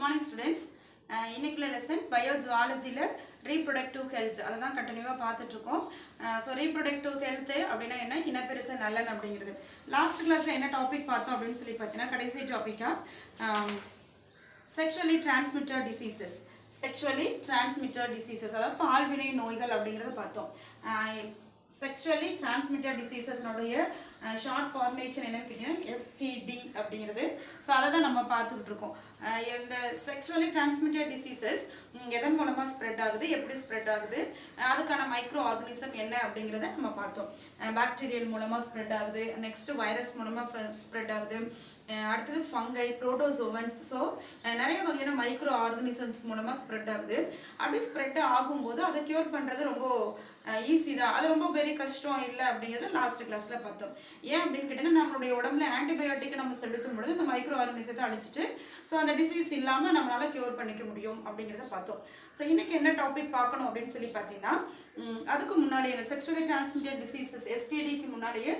Good morning students. இன்னைக்குள்ள lesson பயோஜுவாலஜியில் reproductive health அதை தான் கண்டினியூவாக பார்த்துட்ருக்கோம். ஸோ ரீப்ரொடக்டிவ் ஹெல்த்து அப்படின்னா என்ன, இனப்பெருக்க நலன் அப்படிங்கிறது. லாஸ்ட் கிளாஸில் என்ன டாபிக் பார்த்தோம் அப்படின்னு சொல்லி பார்த்தீங்கன்னா, கடைசி டாப்பிக்காக செக்ஷுவலி டிரான்ஸ்மிட்டட் டிசீசஸ் அதாவது பால்வினை நோய்கள் அப்படிங்கிறத பார்த்தோம். செக்ஷுவலி டிரான்ஸ்மிட்டட் டிசீசஸ்னுடைய ஷார்ட் ஃபார்மேஷன் என்னன்னு கேட்டீங்கன்னா எஸ்டிடி அப்படிங்கிறது. ஸோ அதை தான் நம்ம பார்த்துக்கிட்டு இருக்கோம். இந்த செக்ஷுவலி டிரான்ஸ்மிட்டட் டிசீசஸ் எதன் மூலமாக ஸ்ப்ரெட் ஆகுது, எப்படி ஸ்ப்ரெட் ஆகுது, அதுக்கான மைக்ரோ ஆர்கனிசம் என்ன அப்படிங்கிறத நம்ம பார்த்தோம். பாக்டீரியல் மூலமாக ஸ்ப்ரெட் ஆகுது, நெக்ஸ்ட்டு வைரஸ் மூலமாக ஸ்ப்ரெட் ஆகுது, அடுத்தது ஃபங்கை, புரோட்டோசோவன்ஸ். ஸோ நிறைய வகையான மைக்ரோ ஆர்கனிசம்ஸ் மூலமாக ஸ்ப்ரெட் ஆகுது. அப்படி ஸ்ப்ரெட் ஆகும்போது அதை க்யூர் பண்ணுறது ரொம்ப ஈஸி தான், அது ரொம்ப பெரிய கஷ்டம் இல்லை அப்படிங்கிறத லாஸ்ட் கிளாஸில் பார்த்தோம். ஏன் அப்படின்னு கேட்டிங்கன்னா, நம்மளுடைய உடம்புல ஆன்டிபயோட்டிக் நம்ம செலுத்தும் பொழுது இந்த மைக்ரோ ஆர்கனிசத்தை அழிச்சிட்டு ஸோ அந்த டிசீஸ் இல்லாமல் நம்மளால் க்யூர் பண்ணிக்க முடியும் அப்படிங்கிறத பார்த்தோம். ஸோ இன்றைக்கி என்ன டாபிக் பார்க்கணும் அப்படின்னு சொல்லி பார்த்தீங்கன்னா, அதுக்கு முன்னாடியே இந்த செக்ஷுவலி டிரான்ஸ்மிட்டட் டிசீசஸ் எஸ்டிடிக்கு முன்னாடியே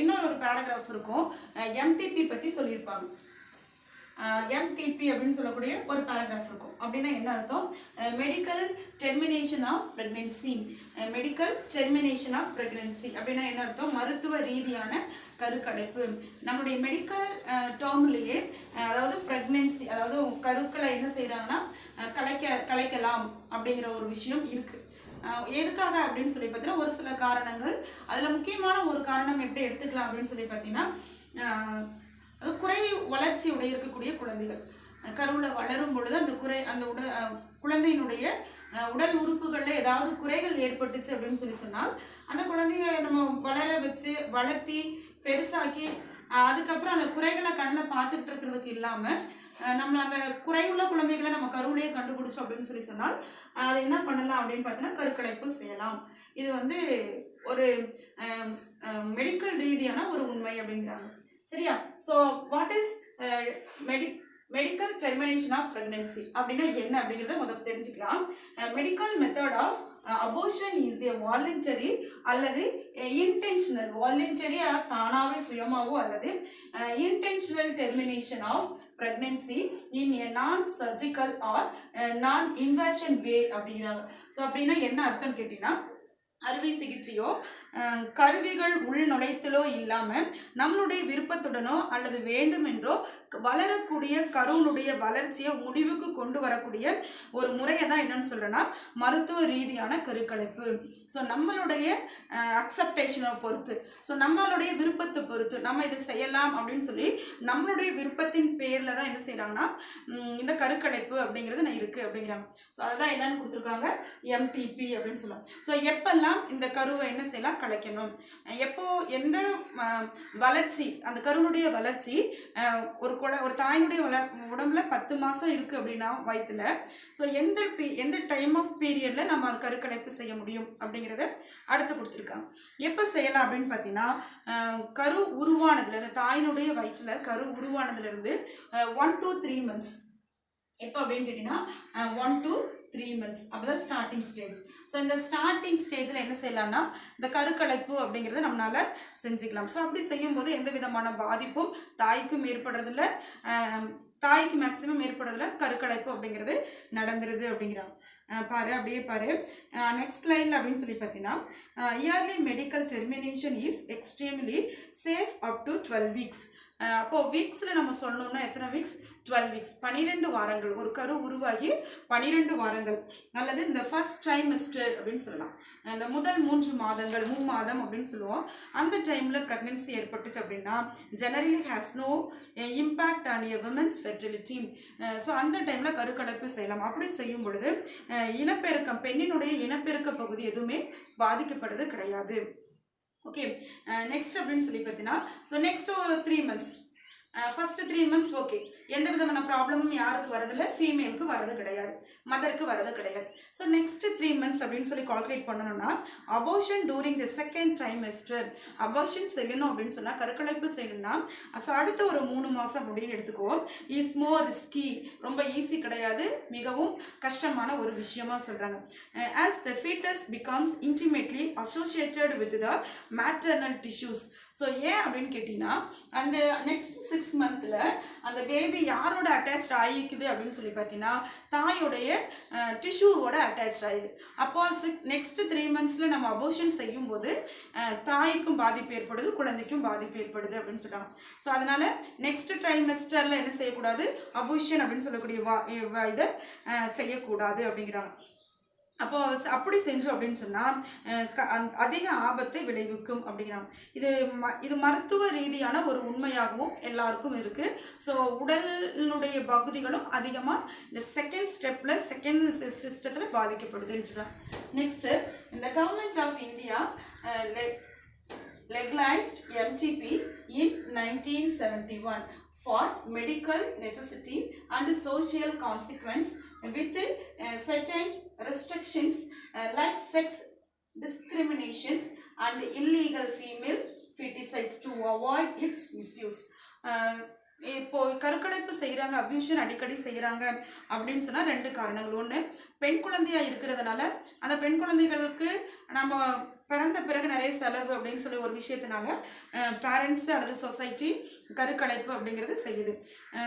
இன்னொரு பேராகிராஃப் இருக்கும். எம்டிபி பற்றி சொல்லியிருப்பாங்க. எம்டிபி அப்படின்னு சொல்லக்கூடிய ஒரு பேராகிராஃப் இருக்கும். அப்படின்னா என்ன அர்த்தம்? Medical termination of pregnancy. அப்படின்னா என்ன அர்த்தம்? மருத்துவ ரீதியான கருக்கடைப்பு. நம்மளுடைய மெடிக்கல் டேர்ம்லேயே அதாவது ப்ரெக்னென்சி, அதாவது கருக்களை என்ன செய்கிறாங்கன்னா கலைக்கலாம் அப்படிங்கிற ஒரு விஷயம் இருக்குது. எதுக்காக அப்படின்னு சொல்லி பார்த்தீங்கன்னா, ஒரு சில காரணங்கள். அதில் முக்கியமான ஒரு காரணம் எப்படி எடுத்துக்கலாம் அப்படின்னு சொல்லி பார்த்தீங்கன்னா, அது குறை வளர்ச்சியுடைய இருக்கக்கூடிய குழந்தைகள் கருவில் வளரும் பொழுது அந்த குழந்தையினுடைய உடல் உறுப்புகளில் ஏதாவது குறைகள் ஏற்பட்டுச்சு அப்படின்னு சொன்னால் அந்த குழந்தைய நம்ம வளர வச்சு வளர்த்தி பெருசாக்கி அதுக்கப்புறம் அந்த குறைகளை கண்ணில் பார்த்துட்டு இருக்கிறதுக்கு இல்லாமல் நம்ம அந்த குறைவுள்ள குழந்தைகளை நம்ம கருவிலேயே கண்டுபிடிச்சோம் அப்படின்னு சொன்னால் அதை என்ன பண்ணலாம் அப்படின்னு பார்த்தீங்கன்னா கருக்கடைப்பு செய்யலாம். இது ஒரு மெடிக்கல் ரீதியான ஒரு உண்மை அப்படிங்கிறாங்க. சரியா? So what is medical termination of pregnancy அப்படின்னா என்ன அப்படிங்கிறத முதல்ல தெரிஞ்சுக்கலாம். Medical method of abortion is a voluntary அல்லது இன்டென்ஷனல், வாலண்டரி தானாகவே சுயமாகவோ அல்லது intentional termination of pregnancy in a non-surgical or non-invasion way அப்படிங்கிறாங்க. ஸோ அப்படின்னா என்ன அர்த்தம் கேட்டீங்கன்னா, அறுவை சிகிச்சையோ கருவிகள் உள்நுழைத்தலோ இல்லாமல் நம்மளுடைய விருப்பத்துடனோ அல்லது வேண்டுமென்றோ வளரக்கூடிய கருவினுடைய வளர்ச்சியை முடிவுக்கு கொண்டு வரக்கூடிய ஒரு முறையை தான் என்னன்னு சொல்கிறேன்னா மருத்துவ ரீதியான கருக்கலைப்பு. ஸோ நம்மளுடைய அக்செப்டேஷனை பொறுத்து, ஸோ நம்மளுடைய விருப்பத்தை பொறுத்து நம்ம இதை செய்யலாம் அப்படின்னு சொல்லி நம்மளுடைய விருப்பத்தின் பேரில் தான் என்ன செய்கிறாங்கன்னா இந்த கருக்கலைப்பு அப்படிங்கிறது இருக்குது அப்படிங்கிறாங்க. ஸோ அதுதான் என்னன்னு கொடுத்துருக்காங்க, எம்டிபி அப்படின்னு சொல்லுவாங்க. ஸோ எப்பெல்லாம் இந்த கருவை என்ன செய்யலாம், கலைக்கணும். எப்போ எந்த வளர்ச்சி, அந்த கருவுடைய வளர்ச்சி ஒரு தாயினுடைய உடம்புல 10 மாதம் இருக்குது அப்படின்னா வயிற்றுல, ஸோ எந்த டைம் ஆஃப் பீரியடில் நம்ம அது கருக்கலைப்பு செய்ய முடியும் அப்படிங்கிறத அடுத்து கொடுத்துருக்காங்க. எப்போ செய்யலாம் அப்படின்னு பார்த்தீங்கன்னா, கரு உருவானதுல, அந்த தாயினுடைய வயிற்றில் கரு உருவானதுலேருந்து 1 to 3 months. எப்போ அப்படின்னு கேட்டிங்கன்னா 1 to 3 months அப்போதான் ஸ்டார்டிங் ஸ்டேஜ். ஸோ இந்த ஸ்டார்டிங் ஸ்டேஜில் என்ன செய்யலாம்னா இந்த கருக்கலைப்பு அப்படிங்கிறத நம்மளால் செஞ்சுக்கலாம். ஸோ அப்படி செய்யும்போது எந்த விதமான பாதிப்பும் தாய்க்கும் ஏற்படுறதில்ல, தாய்க்கு மேக்ஸிமம் ஏற்படுறதில்ல, கருக்கலைப்பு அப்படிங்கிறது நடந்துருது அப்படிங்கிறாங்க. அப்படியே பாரு நெக்ஸ்ட் லைனில் அப்படின்னு சொல்லி பார்த்தீங்கன்னா, early medical termination is extremely safe up to 12 weeks. அப்போது வீக்ஸில் நம்ம சொல்லணும்னா எத்தனை வீக்ஸ்? 12 weeks, 12 வாரங்கள். ஒரு கரு உருவாகி 12 வாரங்கள் அல்லது இந்த ஃபர்ஸ்ட் ட்ரைமெஸ்டர் அப்படின்னு சொல்லலாம். இந்த முதல் 3 மாதங்கள், 3 மாதம் அப்படின்னு சொல்லுவோம். அந்த டைமில் ப்ரெக்னென்சி ஏற்பட்டுச்சு அப்படின்னா generally has no impact on a women's fertility. So அந்த டைமில் கருக்கலைப்பு செய்யலாம். அப்படி செய்யும் பொழுது இனப்பெருக்கம், பெண்ணினுடைய இனப்பெருக்க பகுதி எதுவுமே பாதிக்கப்படுறது கிடையாது. ஓகே, நெக்ஸ்ட் அப்படின்னு சொல்லி பார்த்தீங்கன்னா, so next 3 months, first 3 months okay, எந்த விதமான ப்ராப்ளமும் யாருக்கு வரதில்லை, ஃபீமேலுக்கு வரது கிடையாது, மதருக்கு வரது கிடையாது. ஸோ நெக்ஸ்ட்டு 3 months அப்படின்னு சொல்லி கால்குலேட் பண்ணணும்னா abortion during the second trimester, abortion செய்யணும் அப்படின்னு சொன்னால் கருக்கலைப்பு செய்யணும்னா ஸோ அடுத்த ஒரு 3 மாதம் அப்படின்னு எடுத்துக்குவோம். இஸ் மோர் ரிஸ்கி, ரொம்ப ஈஸி கிடையாது, மிகவும் கஷ்டமான ஒரு விஷயமா சொல்கிறாங்க. As the foetus becomes intimately associated with the maternal tissues. So ஏன் அப்படின்னு கேட்டிங்கன்னா அந்த நெக்ஸ்ட் 6 மந்த்தில் அந்த பேபி யாரோட அட்டாச் ஆகிக்குது அப்படின்னு சொல்லி பார்த்தீங்கன்னா தாயோடைய டிஷ்யூவோட அட்டாச் ஆகிடுது. அப்போ நெக்ஸ்ட் 3 மந்த்ஸில் நம்ம அபோஷன் செய்யும்போது தாய்க்கும் பாதிப்பு ஏற்படுது, குழந்தைக்கும் பாதிப்பு ஏற்படுது அப்படின்னு சொல்கிறாங்க. ஸோ அதனால் நெக்ஸ்ட் ட்ரைமெஸ்டரில் என்ன செய்யக்கூடாது, அபோஷன் அப்படின்னு சொல்லக்கூடிய இதை செய்யக்கூடாது அப்படிங்கிறாங்க. அப்போ அப்படி செஞ்சோம் அப்படின்னு சொன்னால் அதிக ஆபத்தை விளைவிக்கும் அப்படிங்கிறாங்க. இது மருத்துவ ரீதியான ஒரு உண்மையாகவும் எல்லாருக்கும் இருக்குது. ஸோ உடலினுடைய பகுதிகளும் அதிகமாக இந்த செகண்ட் சிஸ்டத்தில் பாதிக்கப்படுதுன்னு சொல்கிறாங்க. நெக்ஸ்ட்டு இந்த government of India legalized MTP in 1971 for medical necessity and social consequence with certain restrictions like sex discriminations and illegal female feticides to avoid its misuse. இப்போ கருக்கலைப்பு செய்கிறாங்க, அபியூஷன் அடிக்கடி செய்கிறாங்க அப்படின்னு சொன்னால் 2 காரணங்கள். ஒன்று, பெண் குழந்தையாக இருக்கிறதுனால அந்த பெண் குழந்தைகளுக்கு நம்ம பிறந்த பிறகு நிறைய செலவு அப்படின்னு சொல்லி ஒரு விஷயத்தினால பேரண்ட்ஸு அல்லது சொசைட்டி கருக்கலைப்பு அப்படிங்கிறது செய்யுது.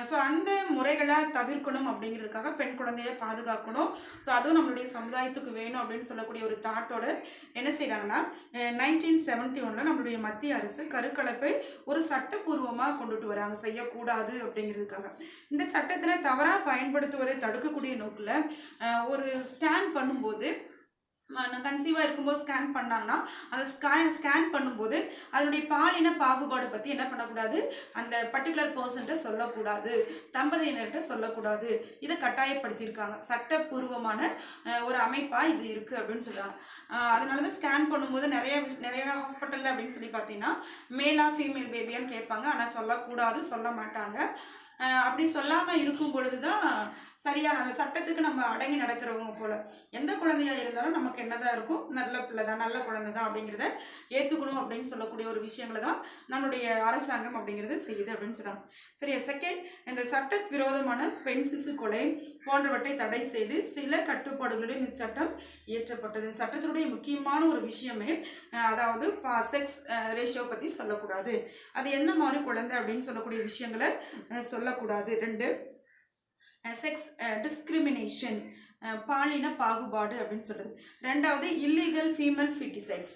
ஸோ அந்த முறைகளை தவிர்க்கணும் அப்படிங்கிறதுக்காக பெண் குழந்தையை பாதுகாக்கணும். ஸோ அதுவும் நம்மளுடைய சமுதாயத்துக்கு வேணும் அப்படின்னு சொல்லக்கூடிய ஒரு தாட்டோட என்ன செய்கிறாங்கன்னா 1971 நம்மளுடைய மத்திய அரசு கருக்கலைப்பை ஒரு சட்டப்பூர்வமாக கொண்டுட்டு வராங்க, செய்யக்கூடாது அப்படிங்கிறதுக்காக. இந்த சட்டத்தில் தவறாக பயன்படுத்துவதை தடுக்கக்கூடிய நோக்கில் ஒரு ஸ்கேன் பண்ணும்போது கன்சீவாக இருக்கும்போது ஸ்கேன் பண்ணாங்கன்னா அந்த ஸ்கேன் பண்ணும்போது அதனுடைய பாலின பாகுபாடு பற்றி என்ன பண்ணக்கூடாது, அந்த பர்டிகுலர் பர்சன்ட்டை சொல்லக்கூடாது, தம்பதியினர்கிட்ட சொல்லக்கூடாது. இதை கட்டாயப்படுத்தியிருக்காங்க. சட்டப்பூர்வமான ஒரு அமைப்பாக இது இருக்குது அப்படின்னு சொல்கிறாங்க. அதனால தான் ஸ்கேன் பண்ணும்போது நிறைய ஹாஸ்பிட்டலில் அப்படின்னு சொல்லி பார்த்தீங்கன்னா மேலா ஃபீமேல் பேபியான்னு கேட்பாங்க. ஆனால் சொல்லக்கூடாது, சொல்ல மாட்டாங்க. அப்படி சொல்லாமல் இருக்கும் பொழுது தான் சரியான அந்த சட்டத்துக்கு நம்ம அடங்கி நடக்கிறவங்க போல். எந்த குழந்தையாக இருந்தாலும் நமக்கு என்னதான் இருக்கும், நல்ல பிள்ளை தான், நல்ல குழந்தை தான் அப்படிங்கிறத ஏற்றுக்கணும் அப்படின்னு சொல்லக்கூடிய ஒரு விஷயங்களை தான் நம்மளுடைய அரசாங்கம் அப்படிங்கிறது செய்யுது அப்படின்னு சொல்கிறாங்க. சரியா. செகண்ட், இந்த சட்ட விரோதமான பெண் சிசு கொலை போன்றவற்றை தடை செய்து சில கட்டுப்பாடுகளில் இந்த சட்டம் இயற்றப்பட்டது. இந்த சட்டத்தினுடைய முக்கியமான ஒரு விஷயமே அதாவது செக்ஸ் ரேஷியோ பற்றி சொல்லக்கூடாது, அது என்ன மாதிரி குழந்தை அப்படின்னு சொல்லக்கூடிய விஷயங்களை சொல்லக்கூடாது. 2, செக்ஸ் டிஸ்கிரிமினேஷன், பாலின பாகுபாடு அப்படின்னு சொல்கிறது. 2வது, இல்லீகல் ஃபீமேல் ஃபெட்டிசைட்ஸ்,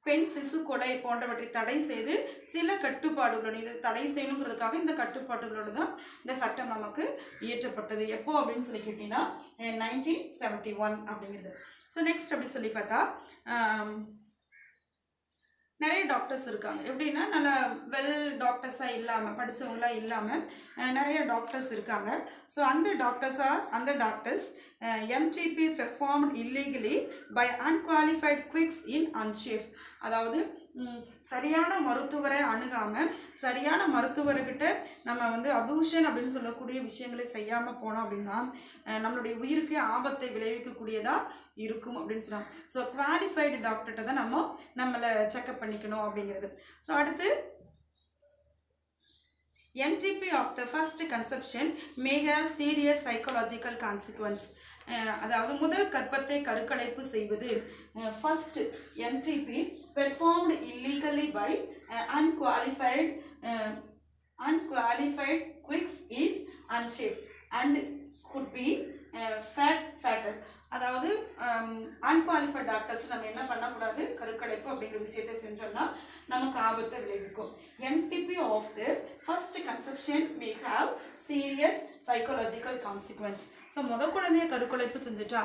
பெண் சிசு கொலை போன்றவற்றை தடை செய்து சில கட்டுப்பாடுகளோடு, இதை தடை செய்யணுங்கிறதுக்காக இந்த கட்டுப்பாடுகளோடு தான் இந்த சட்டம் நமக்கு இயற்றப்பட்டது. எப்போ அப்படின்னு சொல்லி கேட்டிங்கன்னா 1971 அப்படிங்கிறது. ஸோ நெக்ஸ்ட் அப்படி சொல்லி பார்த்தா நிறைய டாக்டர்ஸ் இருக்காங்க. எப்படின்னா நல்லா வெல் டாக்டர்ஸாக இல்லாமல், படித்தவங்களாக இல்லாமல் நிறைய டாக்டர்ஸ் இருக்காங்க. ஸோ அந்த doctors MTP performed illegally by unqualified quacks in unsafe. அதாவது சரியான மருத்துவரை அணுகாமல் சரியான மருத்துவர்கிட்ட நம்ம அபூஷன் அப்படின்னு சொல்லக்கூடிய விஷயங்களை செய்யாமல் போனோம் அப்படின்னா நம்மளுடைய உயிருக்கு ஆபத்தை விளைவிக்கக்கூடியதாக இருக்கும் அப்படின்னு சொல்லுவாங்க. ஸோ குவாலிஃபைடு டாக்டர்கிட்ட தான் நம்மளை செக்அப் பண்ணிக்கணும் அப்படிங்கிறது. ஸோ அடுத்து, MTP of the first conception may have serious psychological consequence. அதாவது முதல் கர்ப்பத்தை கருக்கலைப்பு செய்வது, first MTP performed illegally by unqualified quicks is unsafe and could be fatal. அதாவது அன்குவாலிஃபைட் டாக்டர்ஸ் நம்ம என்ன பண்ணக்கூடாது, கருக்கலைப்பு அப்படிங்கிற விஷயத்தை செஞ்சோம்னா நமக்கு ஆபத்தை விளைவிக்கும். MTP of the first conception may have serious psychological consequences. So முதல் குழந்தைய கருக்கலைப்பு செஞ்சுட்டா,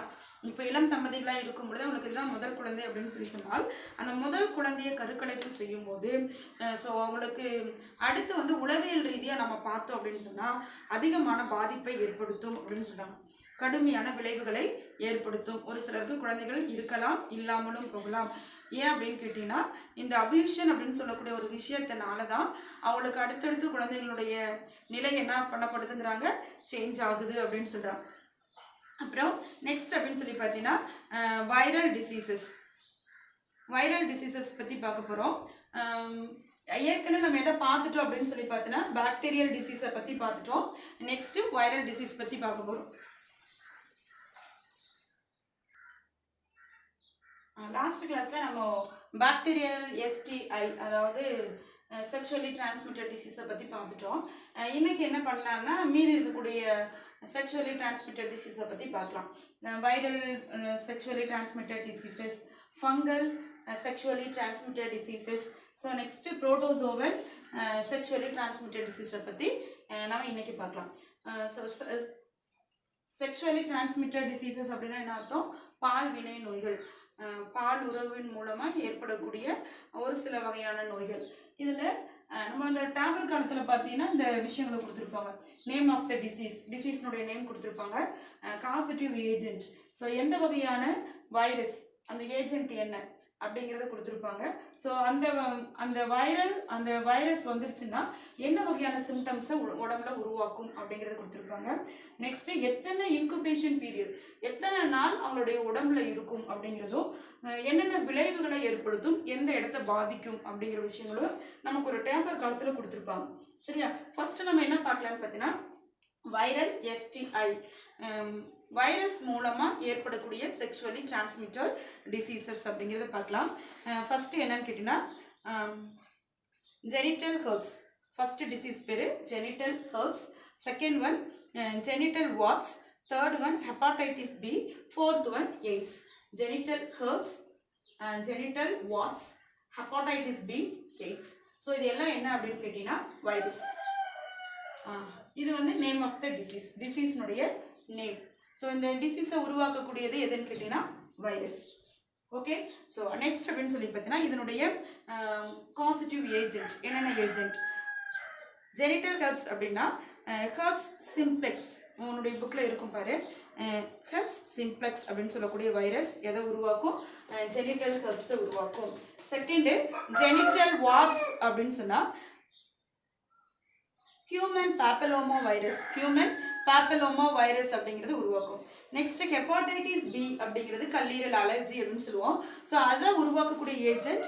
இப்போ இளம் தம்பதிகளாக இருக்கும் பொழுது அவங்களுக்கு இதுதான் முதல் குழந்தை அப்படின்னு சொல்லி சொன்னால் அந்த முதல் குழந்தைய கருக்கலைப்பு செய்யும்போது ஸோ அவங்களுக்கு அடுத்து உளவியல் ரீதியாக நம்ம பார்த்தோம் அப்படின்னு சொன்னால் அதிகமான பாதிப்பை ஏற்படுத்தும் அப்படின்னு சொன்னாங்க. கடுமையான விளைவுகளை ஏற்படுத்தும். ஒரு சிலருக்கு குழந்தைகள் இருக்கலாம், இல்லாமலும் போகலாம். ஏன் அப்படின்னு கேட்டிங்கன்னா இந்த அபியூஷன் அப்படின்னு சொல்லக்கூடிய ஒரு விஷயத்தினால தான் அவங்களுக்கு அடுத்தடுத்து குழந்தைகளுடைய நிலை என்ன பண்ணப்படுதுங்கிறாங்க, சேஞ்ச் ஆகுது அப்படின்னு சொல்கிறாங்க. அப்புறம் நெக்ஸ்ட் அப்படின்னு சொல்லி பார்த்தீங்கன்னா வைரல் டிசீசஸ் பற்றி பார்க்க போகிறோம். ஏற்கனவே நம்ம எதை பார்த்துட்டோம் அப்படின்னு சொல்லி பார்த்தீங்கன்னா பாக்டீரியல் டிசீஸை பற்றி பார்த்துட்டோம். நெக்ஸ்ட்டு வைரல் டிசீஸ் பற்றி பார்க்க போகிறோம். லாஸ்ட் கிளாஸில் நம்ம பாக்டீரியல் எஸ்டிஐ அதாவது செக்ஷுவலி டிரான்ஸ்மிட்டட் டிசீஸை பற்றி பார்த்துட்டோம். இன்றைக்கி என்ன பண்ணலாம்னா மீதி இருக்கக்கூடிய செக்ஷுவலி டிரான்ஸ்மிட்டட் டிசீஸை பற்றி பார்க்கலாம். Viral sexually transmitted diseases, fungal sexually transmitted diseases, so next protozoal sexually transmitted டிசீஸை பற்றி நம்ம இன்றைக்கி பார்க்கலாம். ஸோ செக்ஷுவலி டிரான்ஸ்மிட்டட் டிசீசஸ் அப்படின்னா என்ன அர்த்தம்? பால் வினை நோய்கள், பால் உறவின் மூலமாக ஏற்படக்கூடிய ஒரு சில வகையான நோய்கள். இதில் நம்ம அந்த டேப்லெட் காலத்தில் பார்த்தீங்கன்னா இந்த விஷயங்களை கொடுத்துருப்பாங்க. நேம் ஆஃப் த டிசீஸ்னுடைய நேம் கொடுத்துருப்பாங்க, காசிட்டிவ் ஏஜென்ட், ஸோ எந்த வகையான வைரஸ், அந்த ஏஜென்ட் என்ன அப்படிங்கிறத கொடுத்துருப்பாங்க. ஸோ அந்த வைரஸ் வந்துருச்சுன்னா என்ன வகையான சிம்டம்ஸை உடம்புல உருவாக்கும் அப்படிங்கிறத கொடுத்துருப்பாங்க. நெக்ஸ்ட்டு எத்தனை இன்குபேஷன் பீரியட், எத்தனை நாள் அவங்களுடைய உடம்புல இருக்கும் அப்படிங்கிறதும், என்னென்ன விளைவுகளை ஏற்படுத்தும், எந்த இடத்த பாதிக்கும் அப்படிங்கிற விஷயங்களும் நமக்கு ஒரு டேப்லெட் காலத்தில் கொடுத்துருப்பாங்க. சரியா? ஃபர்ஸ்ட் நம்ம என்ன பார்க்கலான்னு பார்த்தீங்கன்னா வைரல் எஸ்டிஐ, வைரஸ் மூலமாக ஏற்படக்கூடிய செக்ஷுவலி டிரான்ஸ்மிட்டட் டிசீசஸ் அப்படிங்கிறத பார்க்கலாம். ஃபஸ்ட்டு என்னன்னு கேட்டிங்கன்னா ஜெனிட்டல் ஹெர்ப்ஸ். ஃபஸ்ட்டு டிசீஸ் பேர் genital herpes, second one genital warts, third one hepatitis B, fourth one AIDS. Genital herpes, genital warts, hepatitis B, AIDS. So இது எல்லாம் என்ன அப்படின்னு கேட்டிங்கன்னா வைரஸ். இது வந்து நேம் ஆஃப் த டிசீஸ்னுடைய நேம். ஸோ இந்த டிசீஸை உருவாக்கக்கூடியது எதுன்னு கேட்டிங்கன்னா வைரஸ். ஓகே, ஸோ நெக்ஸ்ட் அப்படின்னு சொல்லி பார்த்தீங்கன்னா இதனுடைய கான்ஸ்டிடியூவ் ஏஜென்ட், என்னென்ன ஏஜென்ட்? ஜெனிட்டல் ஹெர்ப்ஸ் அப்படின்னா ஹெர்ப்ஸ் சிம்ப்ளெக்ஸ், உன்னுடைய புக்கில் இருக்கும் பாரு, ஹெர்ப்ஸ் சிம்ப்ளெக்ஸ் அப்படின்னு சொல்லக்கூடிய வைரஸ் எதை உருவாக்கும்? ஜெனிட்டல் ஹெர்ப்ஸை உருவாக்கும். செகண்டு ஜெனிட்டல் வாட்ஸ் அப்படின்னு சொன்னால் ஹியூமன் பாப்பிலோமா வைரஸ் அப்படிங்கிறது உருவாக்கும். நெக்ஸ்ட் ஹெப்பாடைட்டிஸ் பி அப்படிங்கிறது கல்லீரல் அலர்ஜி அப்படின்னு சொல்லுவோம். ஸோ அதை உருவாக்கக்கூடிய ஏஜென்ட்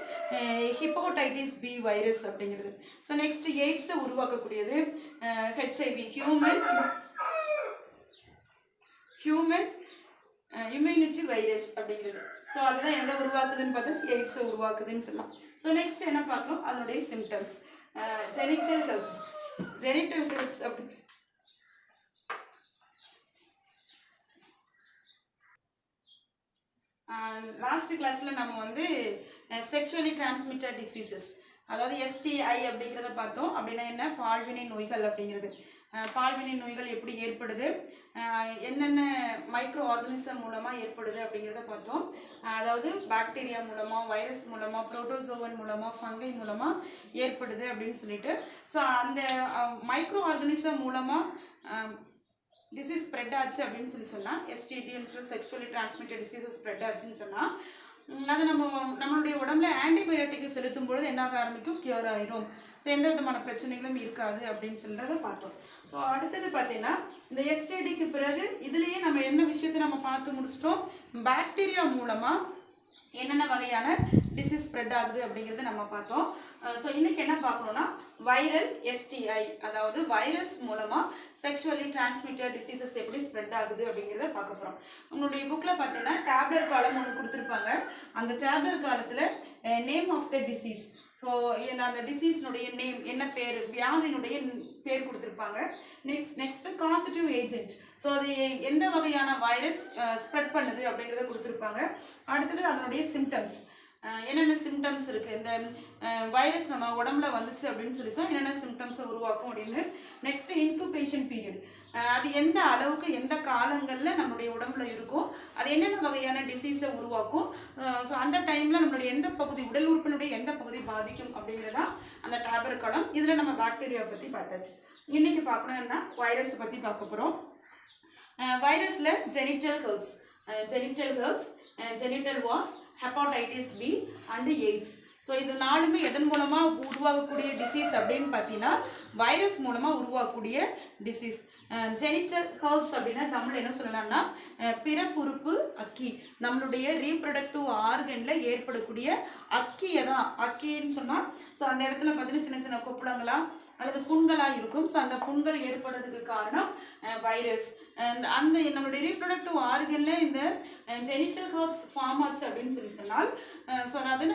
ஹெப்பாடைட்டிஸ் பி வைரஸ் அப்படிங்கிறது. ஸோ நெக்ஸ்ட் எய்ட்ஸை உருவாக்கக்கூடியது ஹெச்ஐவி, ஹியூமன் இம்யூனிட்டி வைரஸ் அப்படிங்கிறது. ஸோ அதுதான் எதை உருவாக்குதுன்னு பார்த்தா எய்ட்ஸை உருவாக்குதுன்னு சொல்லலாம். ஸோ நெக்ஸ்ட் என்ன பார்க்கணும்? அதனுடைய சிம்டம்ஸ். ஜெனிட்டல் ஹெர்ப்ஸ் அப்படி லாஸ்ட் கிளாஸில் நம்ம வந்து செக்ஷுவலி டிரான்ஸ்மிட்டட் டிசீசஸ் அதாவது எஸ்டிஐ அப்படிங்கிறத பார்த்தோம். அப்படின்னா என்ன? பால்வினை நோய்கள் அப்படிங்கிறது. பால்வினை நோய்கள் எப்படி ஏற்படுது, என்னென்ன மைக்ரோ ஆர்கனிசம் மூலமாக ஏற்படுது அப்படிங்கிறத பார்த்தோம். அதாவது பாக்டீரியா மூலமாக, வைரஸ் மூலமாக, புரோட்டோசோவன் மூலமாக, ஃபங்கை மூலமாக ஏற்படுது அப்படின்னு சொல்லிட்டு. ஸோ அந்த மைக்ரோ ஆர்கனிசம் மூலமாக டிசீஸ் ஸ்ப்ரெட் ஆச்சு அப்படின்னு சொன்னால், எஸ்டிடின்னு சொல்லி செக்ஷுவலி டிரான்ஸ்மிட்டட் டிசீஸஸ் ஸ்ப்ரெட் ஆச்சுன்னு சொன்னால் அது நம்மளுடைய உடம்புல ஆன்டிபயோட்டிக்கை செலுத்தும் பொழுது என்ன ஆரம்பிக்கும்? கியூர் ஆகிடும். ஸோ எந்த விதமான பிரச்சனைகளும் இருக்காது அப்படின்னு சொல்கிறத பார்த்தோம். ஸோ அடுத்தது பார்த்தீங்கன்னா இந்த எஸ்டிடிக்கு பிறகு இதுலேயே நம்ம என்ன விஷயத்தை நம்ம பார்த்து முடிச்சிட்டோம்? பாக்டீரியா மூலமாக என்னென்ன வகையான டிசீஸ் ஸ்ப்ரெட் ஆகுது அப்படிங்கிறத நம்ம பார்த்தோம். ஸோ இன்றைக்கி என்ன பார்க்கணுன்னா வைரல் எஸ்டிஐ, அதாவது வைரஸ் மூலமாக செக்ஷுவலி டிரான்ஸ்மிட்டட் டிசீசஸ் எப்படி ஸ்ப்ரெட் ஆகுது அப்படிங்கிறத பார்க்க போகிறோம். உங்களுடைய புக்கில் பார்த்தீங்கன்னா டேப்லெட் காலம் ஒன்று கொடுத்துருப்பாங்க. அந்த டேப்லெட் காலத்தில் name of the disease, so அந்த டிசீஸ்னுடைய நேம் என்ன பேர், வியாதியினுடைய பேர் கொடுத்துருப்பாங்க. நெக்ஸ்ட்டு கான்ஸ்டிடியூவ் ஏஜென்ட், ஸோ அது எந்த வகையான வைரஸ் ஸ்ப்ரெட் பண்ணுது அப்படிங்கிறத கொடுத்துருப்பாங்க. அடுத்தது அதனுடைய சிம்டம்ஸ், என்னென்ன சிம்டம்ஸ் இருக்குது, இந்த வைரஸ் நம்ம உடம்புல வந்துச்சு அப்படின்னு சொல்லி என்னென்ன சிம்டம்ஸை உருவாக்கும் அப்படின்னு. நெக்ஸ்ட்டு இன்குபேஷன் பீரியட், அது எந்த அளவுக்கு எந்த காலங்களில் நம்மளுடைய உடம்புல இருக்கும், அது என்னென்ன வகையான டிசீஸை உருவாக்கும், ஸோ அந்த டைமில் நம்மளுடைய எந்த பகுதி, உடல் உறுப்பினுடைய எந்த பகுதி பாதிக்கும் அப்படிங்கிறதா அந்த டேப்லெட் காலம். இதில் நம்ம பாக்டீரியாவை பற்றி பார்த்தாச்சு. இன்றைக்கி பார்க்கணும்னா வைரஸை பற்றி பார்க்க போகிறோம். வைரஸில் genital herpes, genital warts, hepatitis B and AIDS. So இது நாலுமே எதன் மூலமாக உருவாகக்கூடிய டிசீஸ் அப்படின்னு பார்த்தீங்கன்னா வைரஸ் மூலமாக உருவாகக்கூடிய டிசீஸ். ஜெனிட்டல் ஹெர்ப்ஸ் அப்படின்னா தமிழ் என்ன சொல்லலாம்னா பிறப்புறுப்பு அக்கி, நம்மளுடைய ரீப்ரொடக்டிவ் ஆர்கனில் ஏற்படக்கூடிய அக்கியை தான் அக்கின்னு சொன்னால். ஸோ அந்த இடத்துல பார்த்தீங்கன்னா சின்ன சின்ன கொப்புளங்களா அல்லது புண்களாக இருக்கும். ஸோ அந்த புண்கள் ஏற்படுறதுக்கு காரணம் வைரஸ். அந்த நம்மளுடைய ரீப்ரொடக்டிவ் ஆர்கனில் இந்த ஜெனிட்டல் ஹெர்ப்ஸ் ஃபார்ம் ஆச்சு அப்படின்னு சொன்னால் ஸோ அது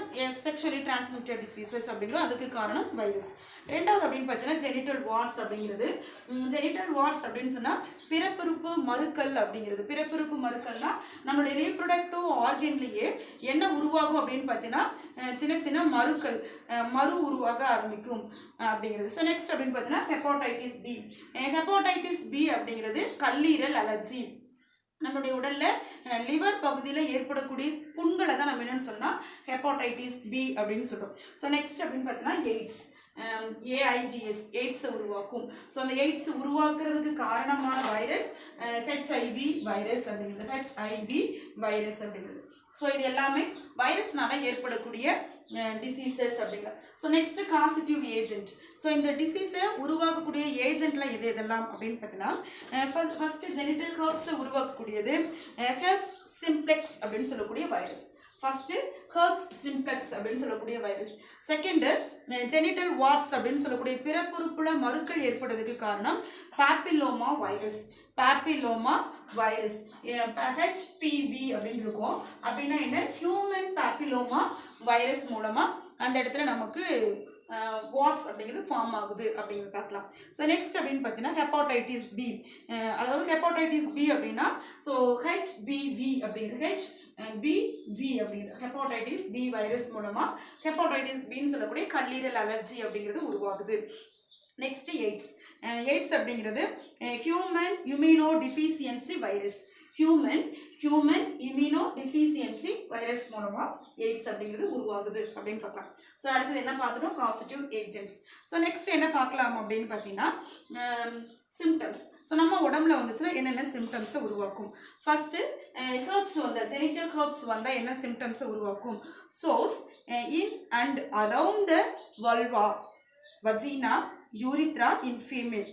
செக்ஷுவலி டிரான்ஸ்மிட்டட் டிசீசஸ் அப்படிங்கிறது அதுக்கு காரணம் வைரஸ். ரெண்டாவது அப்படின்னு பார்த்தீங்கன்னா ஜெனிட்டல் வார்ட்ஸ் அப்படிங்கிறது. ஜெனிட்டல் வார்ட்ஸ் அப்படின்னு சொன்னால் பிறப்புறுப்பு மறுக்கல் அப்படிங்கிறது. பிறப்புறுப்பு மறுக்கல்னா நம்மளுடைய ரீப்ரொடக்டிவ் ஆர்கன்லேயே என்ன உருவாகும் அப்படின்னு பார்த்தீங்கன்னா சின்ன சின்ன மறுக்கள் மறு உருவாக ஆரம்பிக்கும் அப்படிங்கிறது. ஸோ நெக்ஸ்ட் அப்படின்னு பார்த்தீங்கன்னா ஹெப்பாடைட்டிஸ் பி. ஹெப்பாடைட்டிஸ் பி அப்படிங்கிறது கல்லீரல் அலர்ஜி. நம்மளுடைய உடலில் லிவர் பகுதியில் ஏற்படக்கூடிய புண்களை தான் நம்ம என்னென்னு சொன்னால் ஹெப்பாடைட்டிஸ் பி அப்படின்னு சொல்கிறோம். ஸோ நெக்ஸ்ட் அப்படின்னு பார்த்தீங்கன்னா எய்ட்ஸ். AIDS எய்ட்ஸை உருவாக்கும். ஸோ அந்த எய்ட்ஸ் உருவாக்குறதுக்கு காரணமான வைரஸ் HIV வைரஸ் அப்படிங்கிறது. HIV வைரஸ் அப்படிங்கிறது. ஸோ இது எல்லாமே வைரஸ்னால ஏற்படக்கூடிய டிசீசஸ் அப்படிங்கிறது. So next causative agent. So இந்த டிசீஸை உருவாக்கக்கூடிய ஏஜென்ட்லாம் எது எதெல்லாம் அப்படின்னு பார்த்தீங்கன்னா ஃபர்ஸ்ட் ஜெனிட்டல் ஹெர்ப்ஸை உருவாக்கக்கூடியது ஹெர்ப்ஸ் சிம்ப்ளெக்ஸ் அப்படின்னு சொல்லக்கூடிய வைரஸ். ஃபர்ஸ்ட் ஹெர்ப்ஸ் சிம்ப்ளெக்ஸ் அப்படின்னு சொல்லக்கூடிய வைரஸ். செகண்டு ஜெனிட்டல் வார்ட்ஸ் அப்படின்னு சொல்லக்கூடிய பிறப்புறுப்புல மறுக்கள் ஏற்படுறதுக்கு காரணம் papilloma virus. Papilloma virus HPV அப்படின்னு இருக்கும். அப்படின்னா என்ன, ஹியூமன் பாப்பிலோமா வைரஸ் மூலமாக அந்த இடத்துல நமக்கு வார்ட்ஸ் அப்படிங்கிறது ஃபார்ம் ஆகுது அப்படிங்கிறது பார்க்கலாம். ஸோ நெக்ஸ்ட் அப்படின்னு பார்த்தீங்கன்னா ஹெப்பாடைட்டிஸ் பி. அதாவது ஹெப்பாடைட்டிஸ் பி அப்படின்னா ஸோ HBV அப்படிங்கிறது HBV அப்படிங்கிறது ஹெப்பாடைட்டிஸ் பி வைரஸ் மூலமாக ஹெப்பாடைட்டிஸ் பின்னு சொல்லக்கூடிய கல்லீரல் அலர்ஜி அப்படிங்கிறது உருவாகுது. Next AIDS. எய்ட்ஸ் அப்படிங்கிறது human immuno deficiency virus. Human immuno deficiency virus மூலமாக எய்ட்ஸ் அப்படிங்கிறது உருவாகுது அப்படின்னு பார்க்கலாம். ஸோ அடுத்தது என்ன பார்த்துட்டோம், காசிட்டிவ் ஏஜென்ட்ஸ். ஸோ நெக்ஸ்ட் என்ன பார்க்கலாம் அப்படின்னு பார்த்தீங்கன்னா சிம்டம்ஸ். ஸோ நம்ம உடம்புல வந்துச்சுன்னா என்னென்ன சிம்டம்ஸை உருவாக்கும். ஃபர்ஸ்ட்டு ஹெர்ப்ஸ் வந்தால் ஜெனிட்டல் ஹெர்ப்ஸ் வந்தால் என்ன சிம்டம்ஸை உருவாக்கும். சோஸ் in and around the vulva vagina urethra in female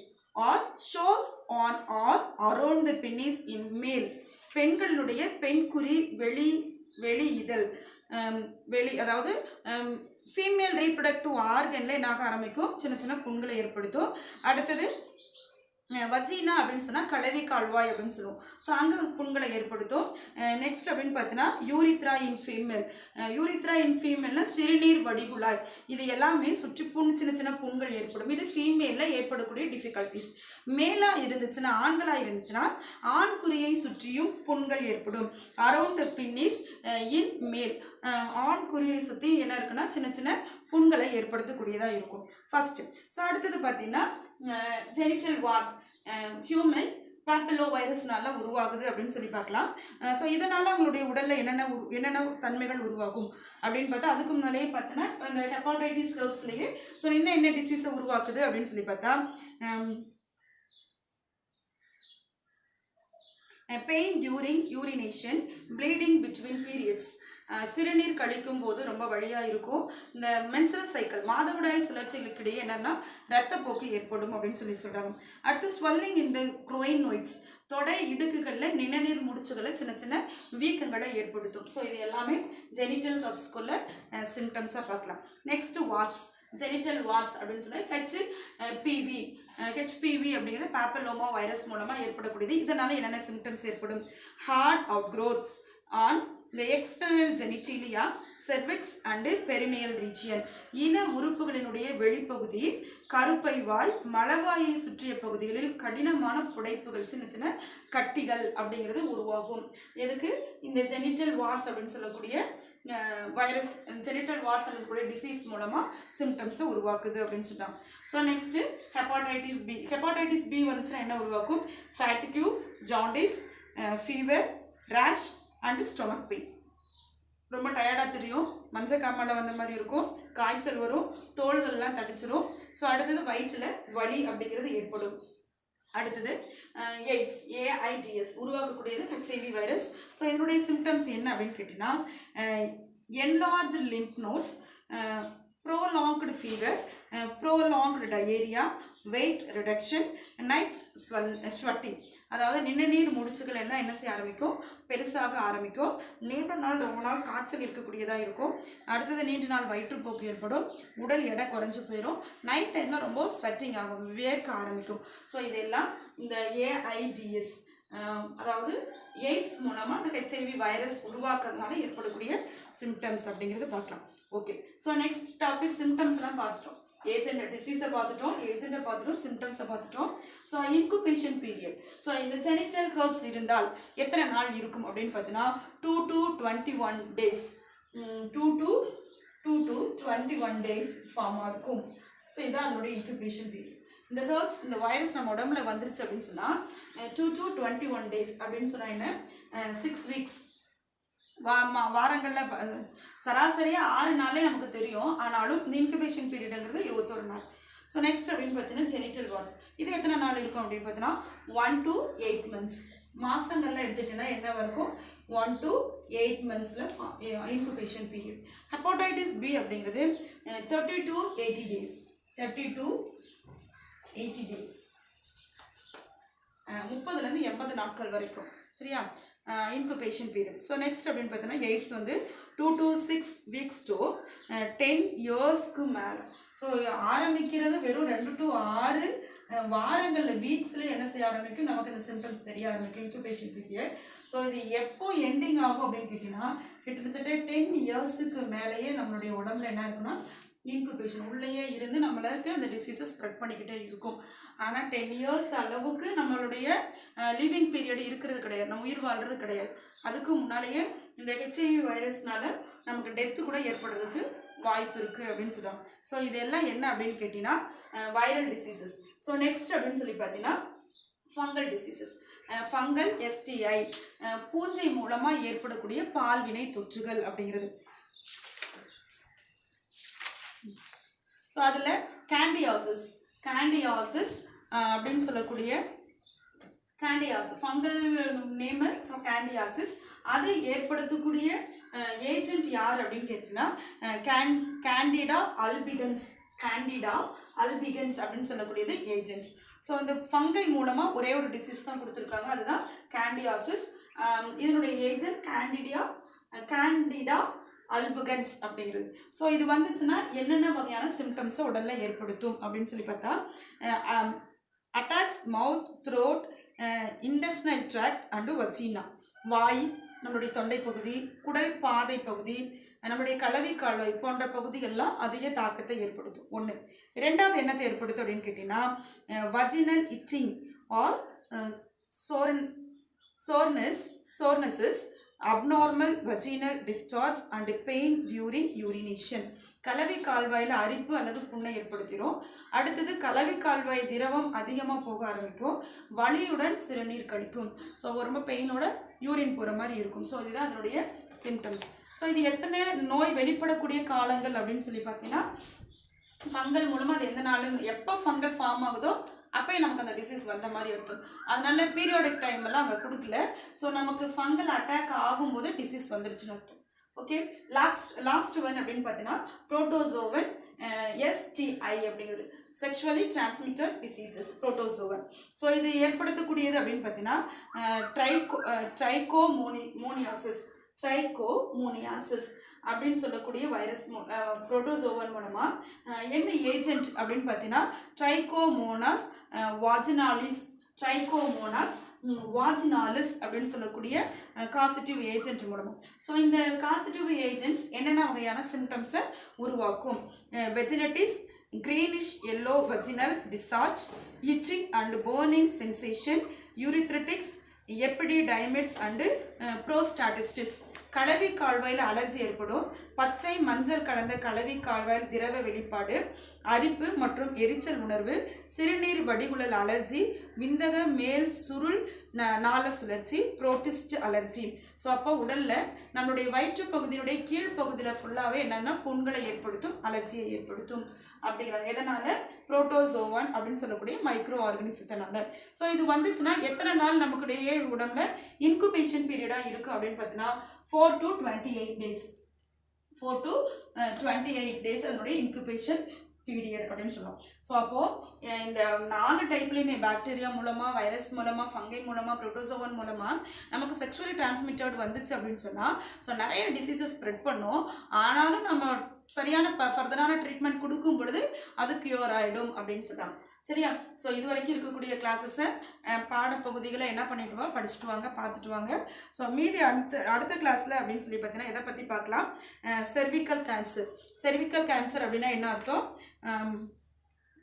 or shows on or around the penis in male. பெண்களுடைய பெண்குறி வெளி இதழ் வெளி அதாவது ஃபீமேல் ரீப்ரொடக்டிவ் ஆர்கனில் என்ன ஆரம்பிக்கும், சின்ன சின்ன புண்களை ஏற்படுத்தும். அடுத்தது வஜீனா அப்படின்னு சொன்னால் கலவி கால்வாய் அப்படின்னு சொல்லுவோம். ஸோ அங்கே புண்களை ஏற்படுத்தும். நெக்ஸ்ட் அப்படின்னு பார்த்தீங்கன்னா யூரித்ரா இன் ஃபீமேல். யூரித்ரா இன் ஃபீமேல்னா சிறுநீர் வடிகுழாய். இது எல்லாமே சுற்றி சின்ன சின்ன புண்கள் ஏற்படும். இது ஃபீமேலில் ஏற்படக்கூடிய டிஃபிகல்ட்டிஸ். மேலாக இருந்துச்சுன்னா ஆண்களாக இருந்துச்சுன்னா ஆண் குறியை சுற்றியும் புண்கள் ஏற்படும். அரவுண்ட் த பின்னிஸ் இன் மேல். ஆண் குறியை சுற்றி என்ன இருக்குன்னா சின்ன சின்ன புண்களை ஏற்படுத்தக்கூடியதாக இருக்கும் ஃபர்ஸ்ட். ஸோ அடுத்தது பார்த்தீங்கன்னா ஜெனிட்டல் வார்ட்ஸ் ஹியூமன் பாப்பிலோ வைரஸ்னால உருவாகுது அப்படின்னு சொல்லி பார்க்கலாம். ஸோ இதனால் அவங்களுடைய உடலில் என்னென்ன தன்மைகள் உருவாகும் அப்படின்னு பார்த்தா அதுக்கு முன்னாலேயே பார்த்தோன்னா இந்த ஹெப்பாடைட்டிஸ் ஹெர்ப்ஸ்லேயே ஸோ என்ன டிசீஸை உருவாக்குது அப்படின்னு சொல்லி பார்த்தா pain during urination, bleeding between periods. சிறுநீர் கழிக்கும் போது ரொம்ப வழியாக இருக்கும். இந்த மென்சுரல் சைக்கிள் மாதவிடாய் சுழற்சிகளுக்கிடையே என்னென்னா ரத்தப்போக்கு ஏற்படும் அப்படின்னு சொல்கிறாங்க. அடுத்து ஸ்வெல்லிங் இன் த குரோயினோய்ட்ஸ். தொடை இடுக்குகளில் நிணநீர் முடிச்சுகளை சின்ன சின்ன வீக்கங்களை ஏற்படுத்தும். ஸோ இது எல்லாமே ஜெனிட்டல் ஹெர்ப்ஸ்குள்ள சிம்டம்ஸாக பார்க்கலாம். Next wards. ஜெனிட்டல் வார்ட்ஸ் அப்படின்னு சொல்லி HPV அப்படிங்கிறது பாப்பிலோமா வைரஸ் மூலமாக ஏற்படக்கூடியது. இதனால் என்னென்ன சிம்டம்ஸ் ஏற்படும். Hard outgrowths on the external genitalia, cervix and perineal region. இன உறுப்புகளினுடைய வெளிப்பகுதி, கருப்பை வாய், மலவாயை சுற்றிய பகுதிகளில் கடினமான புடைப்புகள், சின்ன சின்ன கட்டிகள் அப்படிங்கிறது உருவாகும். எதுக்கு, இந்த ஜெனிட்டல் வார்ட்ஸ் அப்படின்னு சொல்லக்கூடிய வைரஸ், ஜெனிட்டல் வார்ட்ஸ் சொல்லக்கூடிய டிசீஸ் மூலமாக சிம்டம்ஸை உருவாக்குது அப்படின்னு சொல்லிட்டாங்க. So next hepatitis B. Hepatitis B வந்துச்சுன்னா என்ன உருவாக்கும். Fatigue, jaundice, fever, rash and stomach pain. ரொம்ப டயர்டாக தெரியும், மஞ்சள் காமாலை வந்த மாதிரி இருக்கும், காய்ச்சல் வரும், தோள்கள்லாம் தடிச்சிடும். ஸோ அடுத்தது வயிற்றில் வலி அப்படிங்கிறது ஏற்படும். அடுத்தது AIDS, AIDS உருவாக்கக்கூடியது HIV virus. So இதனுடைய சிம்டம்ஸ் என்ன அப்படின்னு கேட்டிங்கன்னா enlarged lymph nodes, prolonged fever, prolonged diarrhea, weight reduction, nights sweating. அதாவது நீர் முடிச்சுகள் எல்லாம் என்ன செய்ய ஆரம்பிக்கும், பெருசாக ஆரம்பிக்கும். நீண்ட நாள் ரொம்ப நாள் காய்ச்சல் இருக்கக்கூடியதாக இருக்கும். அடுத்தது நீண்ட நாள் வயிற்றுப்போக்கு ஏற்படும், உடல் எடை குறைஞ்சு போயிடும், நைட் டைமில் ரொம்ப ஸ்வெட்டிங் ஆகும், வேர்க்க ஆரம்பிக்கும். ஸோ இதெல்லாம் இந்த AIDS அதாவது எய்ட்ஸ் மூலமாக அந்த ஹெச்ஐவி வைரஸ் உருவாக்குறதுனால ஏற்படக்கூடிய சிம்டம்ஸ் அப்படிங்கிறது பார்க்கலாம். ஓகே, ஸோ நெக்ஸ்ட் டாபிக் சிம்டம்ஸ்லாம் பார்த்துட்டோம். ஏஜென்ட் டிசீஸை பார்த்துட்டோம், ஏஜென்ட்டை பார்த்துட்டோம், சிம்டம்ஸை பார்த்துட்டோம். So incubation period. ஸோ இந்த ஜெனிட்டல் ஹெர்ப்ஸ் இருந்தால் எத்தனை நாள் இருக்கும் அப்படின்னு பார்த்தீங்கன்னா 2 to 21 days. 2 to 21 days ஃபார்மாக இருக்கும். ஸோ இதுதான் அதனுடைய இன்குபேஷன் பீரியட். இந்த ஹெர்ப்ஸ், இந்த வைரஸ் நம்ம உடம்புல வந்துருச்சு அப்படின்னு சொன்னால் 2 to 21 days அப்படின்னு சொன்னால் என்ன, 6 weeks. வாரங்களில் சராசரியாக 6 நாளே நமக்கு தெரியும். ஆனாலும் இந்த இன்குபேஷன் பீரியடுங்கிறது 21 நாள். ஸோ நெக்ஸ்ட் அப்படின்னு பார்த்தீங்கன்னா ஜெனிட்டல் வார்ஸ். இது எத்தனை நாள் இருக்கும் அப்படின்னு பார்த்தீங்கன்னா 1 to 8 months. மாதங்களில் எடுத்துக்கிட்டீங்கன்னா என்ன இருக்கும், 1 to 8 monthsல இன்குபேஷன் பீரியட். ஹெப்படைட்டிஸ் பி அப்படிங்கிறது 30 to 80 days. 30 to 80 days. 30லேருந்து 80 நாட்கள் வரைக்கும். சரியா, இன்குபேஷன் பீரியட். ஸோ நெக்ஸ்ட் அப்படின்னு பார்த்தீங்கன்னா எய்ட்ஸ் வந்து 2 to 6 weeks to 10 yearsக்கு மேலே. ஸோ ஆரம்பிக்கிறது வெறும் 2 to 6 வாரங்களில், வீக்ஸில் என்ன செய்ய ஆரம்பிக்கும், நமக்கு இந்த சிம்டம்ஸ் தெரிய ஆரம்பிக்கும், இன்குபேஷன் பீரியட். ஸோ இது எப்போ எண்டிங் ஆகும் அப்படின்னு கேட்டிங்கன்னா கிட்டத்தட்ட 10 yearsக்கு மேலேயே நம்மளுடைய உடம்புல என்ன இருக்குன்னா இன்குபேஷன் உள்ளேயே இருந்து நம்மளுக்கு அந்த டிசீஸை ஸ்ப்ரெட் பண்ணிக்கிட்டே இருக்கும். ஆனால் 10 years அளவுக்கு நம்மளுடைய லிவிங் பீரியட் இருக்கிறது கிடையாது, நம்ம உயிர் வாழ்கிறது கிடையாது. அதுக்கு முன்னாலேயே இந்த ஹெச்ஐவி வைரஸ்னால நமக்கு டெத்து கூட ஏற்படுறதுக்கு வாய்ப்பு இருக்குது அப்படின்னு சொல்லுவாங்க. ஸோ இதெல்லாம் என்ன அப்படின்னு கேட்டிங்கன்னா வைரல் டிசீசஸ். ஸோ நெக்ஸ்ட் அப்படின்னு சொல்லி பார்த்தீங்கன்னா ஃபங்கல் டிசீசஸ். ஃபங்கல் STI, பூஞ்சை மூலமாக ஏற்படக்கூடிய பால்வினை தொற்றுகள் அப்படிங்கிறது. ஸோ அதில் கேண்டியாசிஸ் அப்படின்னு சொல்லக்கூடிய கேண்டியாசிஸ், ஃபங்கல் நேம் ஃப்ரம் கேண்டியாசிஸ். அது ஏற்படுத்தக்கூடிய ஏஜென்ட் யார் அப்படின்னு கேட்டிங்கன்னா கேண்டிடா அல்பிகன்ஸ் அப்படின்னு சொல்லக்கூடியது ஏஜென்ட்ஸ். ஸோ இந்த ஃபங்கை மூலமாக ஒரே ஒரு டிசீஸ் தான் கொடுத்துருக்காங்க, அதுதான் கேண்டியாசிஸ். இதனுடைய ஏஜென்ட் கேண்டிடா அல்பிகன்ஸ் அப்படிங்கிறது. ஸோ இது வந்துச்சுன்னா என்னென்ன வகையான சிம்டம்ஸை உடலில் ஏற்படுத்தும் அப்படின்னு சொல்லி பார்த்தா attacks mouth, throat, intestinal tract and vagina. வாய், நம்மளுடைய தொண்டை பகுதி, குடல் பாதை பகுதி, நம்மளுடைய கலவி கால்வாய் போன்ற பகுதிகள்லாம் அதிக தாக்கத்தை ஏற்படுத்தும். ஒன்று. இரண்டாவது என்னத்தை ஏற்படுத்தும் அப்படின்னு கேட்டிங்கன்னா vaginal itching or soreness, abnormal vaginal discharge and pain during urination. கலவி கால்வாயில் அரிப்பு அல்லது புண்ணை ஏற்படுத்திடும். அடுத்தது கலவி கால்வாய் திரவம் அதிகமாக போக ஆரம்பிக்கும், வலியுடன் சிறுநீர் கழிக்கும். ஸோ ரொம்ப பெயினோட யூரின் போகிற மாதிரி இருக்கும். ஸோ இதுதான் அதனுடைய சிம்டம்ஸ். ஸோ இது எத்தனை நோய் வெளிப்படக்கூடிய காலங்கள் அப்படின்னு சொல்லி பார்த்தீங்கன்னா ஃபங்கல் மூலமாக அது எந்த நாளும் எப்போ ஃபங்கல் ஃபார்ம் ஆகுதோ அப்போ நமக்கு அந்த டிசீஸ் வந்த மாதிரி இருக்கும். அதனால பீரியாடிக் டைம்லாம் அங்கே கொடுக்கல. ஸோ நமக்கு ஃபங்கல் அட்டாக் ஆகும்போது டிசீஸ் வந்துருச்சுன்னு அர்த்தம். ஓகே, லாஸ்ட் ஒன் அப்படின்னு பார்த்தீங்கன்னா புரோட்டோசோவன் STI அப்படிங்கிறது, sexually transmitted diseases, protozoan. So இது ஏற்படுத்தக்கூடியது அப்படின்னு பார்த்தீங்கன்னா ட்ரைகோமோனியாசிஸ் அப்படின்னு சொல்லக்கூடிய வைரஸ் புரோட்டோசோவன் மூலமாக என்ன ஏஜென்ட் அப்படின்னு பார்த்தீங்கன்னா ட்ரைகோமோனாஸ் வாஜினாலிஸ் அப்படின்னு சொல்லக்கூடிய காசிட்டிவ் ஏஜென்ட் மூலமாக. ஸோ இந்த காசிட்டிவ் ஏஜென்ட்ஸ் என்னென்ன வகையான சிம்டம்ஸை உருவாக்கும்? வெஜினட்டிஸ், greenish yellow vaginal discharge, itching and burning sensation, urethritis, epididymitis and prostatitis. கலவி கால்வாயில் அலர்ஜி ஏற்படும், பச்சை மஞ்சள் கலந்த கலவி கால்வாயில் திரவ வெளிப்பாடு, அரிப்பு மற்றும் எரிச்சல் உணர்வு, சிறுநீர் வடிகுழல் அலர்ஜி, விந்தக மேல் சுருள் நாள சுழற்சி, புரோட்டிஸ்ட் அலர்ஜி. ஸோ அப்போ உடலில் நம்மளுடைய வயிற்று பகுதியினுடைய கீழ்ப்பகுதியில் ஃபுல்லாகவே என்னென்னா புண்களை ஏற்படுத்தும், அலர்ஜியை ஏற்படுத்தும் அப்படிங்கிறாங்க. எதனால? புரோட்டோசோவன் அப்படின்னு சொல்லக்கூடிய மைக்ரோ ஆர்கனிசத்தினால. ஸோ இது வந்துச்சுன்னா எத்தனை நாள் நமக்குடைய உடம்புல இன்குபேஷன் பீரியடாக இருக்குது அப்படின்னு பார்த்தீங்கன்னா 4 to 28 days. 4 to 28 days அதனுடைய இன்குபேஷன் பீரியட் அப்படின்னு சொல்லலாம். ஸோ அப்போது இந்த 4 டைப்லேயுமே பாக்டீரியா மூலமாக, வைரஸ் மூலமாக, ஃபங்கை மூலமாக, புரோட்டோசோவன் மூலமாக நமக்கு செக்ஷுவலி டிரான்ஸ்மிட்டட் வந்துச்சு அப்படின்னு சொன்னால் ஸோ நிறைய டிசீசஸ் ஸ்ப்ரெட் பண்ணும். ஆனாலும் நம்ம சரியான ஃபர்தரான ட்ரீட்மெண்ட் கொடுக்கும் பொழுது அது க்யூர் ஆகிடும் அப்படின்னு சொல்கிறாங்க. சரியா? ஸோ இது வரைக்கும் இருக்கக்கூடிய கிளாஸஸை பாடப்பகுதிகளை என்ன பண்ணிட்டு படிச்சுட்டு வாங்க, பார்த்துட்டு வாங்க. ஸோ மீதி அடுத்த கிளாஸில் அப்படின்னு சொல்லி பார்த்தீங்கன்னா எதை பற்றி பார்க்கலாம்? Cervical cancer. செர்விக்கல் கேன்சர் அப்படின்னா என்ன அர்த்தம்?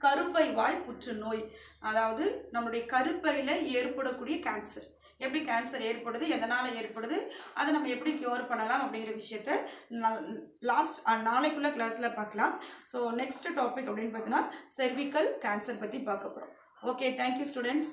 கருப்பை வாய் புற்றுநோய். அதாவது நம்மளுடைய கருப்பையில் ஏற்படக்கூடிய கேன்சர். எப்படி கேன்சர் ஏற்படுது, எதனால் ஏற்படுது, அதை நம்ம எப்படி க்யூர் பண்ணலாம் அப்படிங்கிற விஷயத்த நாளைக்குள்ள கிளாஸில் பார்க்கலாம். ஸோ நெக்ஸ்ட் டாபிக் அப்படின்னு பார்த்தீங்கன்னா செர்விக்கல் கேன்சர் பற்றி பார்க்க போகிறோம். Okay, thank you students.